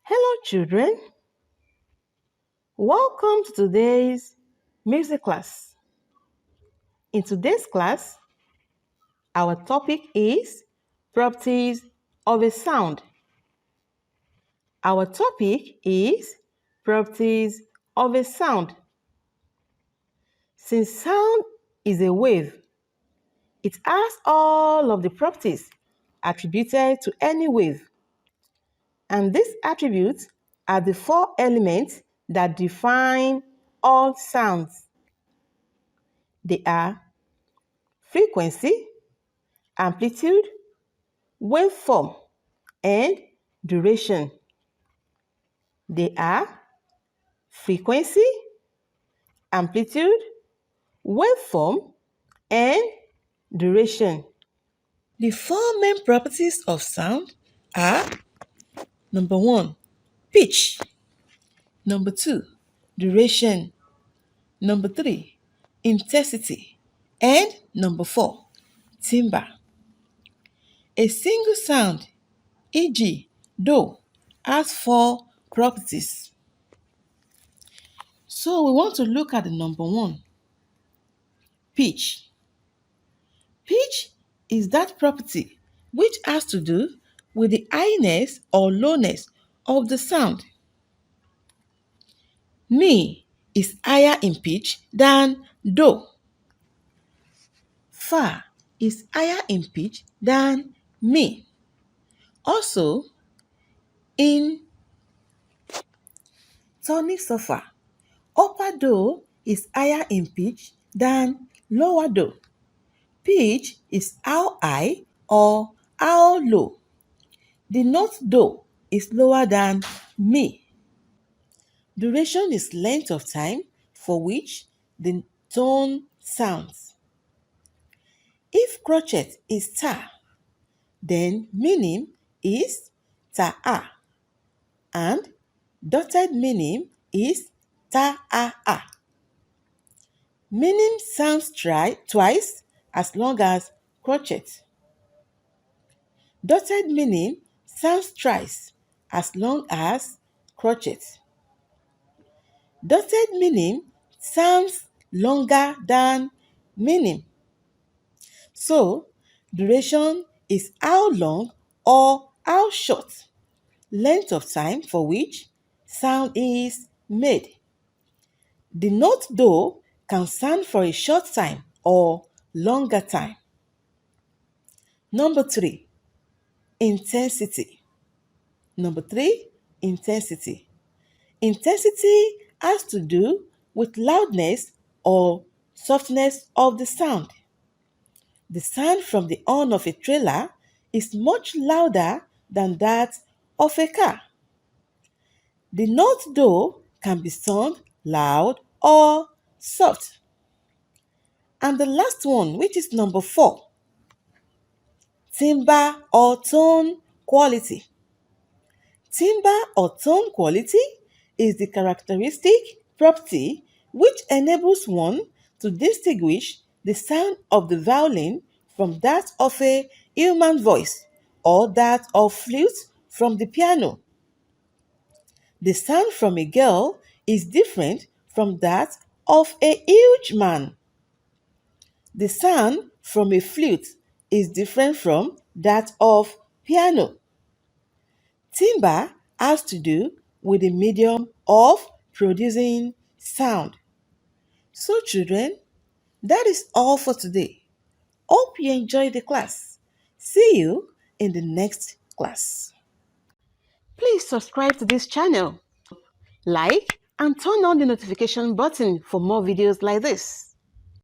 Hello children, welcome to today's music class. In today's class, our topic is properties of a sound. Our topic is properties of a sound. Since sound is a wave, it has all of the properties attributed to any wave. And these attributes are the four elements that define all sounds. They are frequency, amplitude, waveform, and duration. They are frequency, amplitude, waveform, and duration. The four main properties of sound are number 1, pitch, number 2, duration, number 3, intensity, and number 4, timbre. A single sound, e.g., do, has four properties. So we want to look at the number 1, pitch. Pitch is that property which has to do with the highness or lowness of the sound. Mi is higher in pitch than do. Fa is higher in pitch than mi. Also, in tonic sofa, upper do is higher in pitch than lower do. Pitch is how high or how low. The note do is lower than mi. Duration is length of time for which the tone sounds. If crochet is ta, then meaning is ta-a, and dotted meaning is ta-a-a. Meaning sounds twice as long as crochet. Dotted meaning sounds thrice as long as crochet. Dotted meaning sounds longer than meaning. So, duration is how long or how short length of time for which sound is made. The note do can sound for a short time or longer time. Number 3, intensity. Number 3, intensity. Intensity has to do with loudness or softness of the sound. The sound from the horn of a trailer is much louder than that of a car. The note do can be sung loud or soft. And the last one, which is number 4, timbre or tone quality. Timbre or tone quality is the characteristic property which enables one to distinguish the sound of the violin from that of a human voice or that of flute from the piano. The sound from a girl is different from that of a huge man. The sound from a flute is different from that of piano. Timbre has to do with the medium of producing sound. So children, that is all for today. Hope you enjoyed the class. See you in the next class. Please subscribe to this channel, like, and turn on the notification button for more videos like this.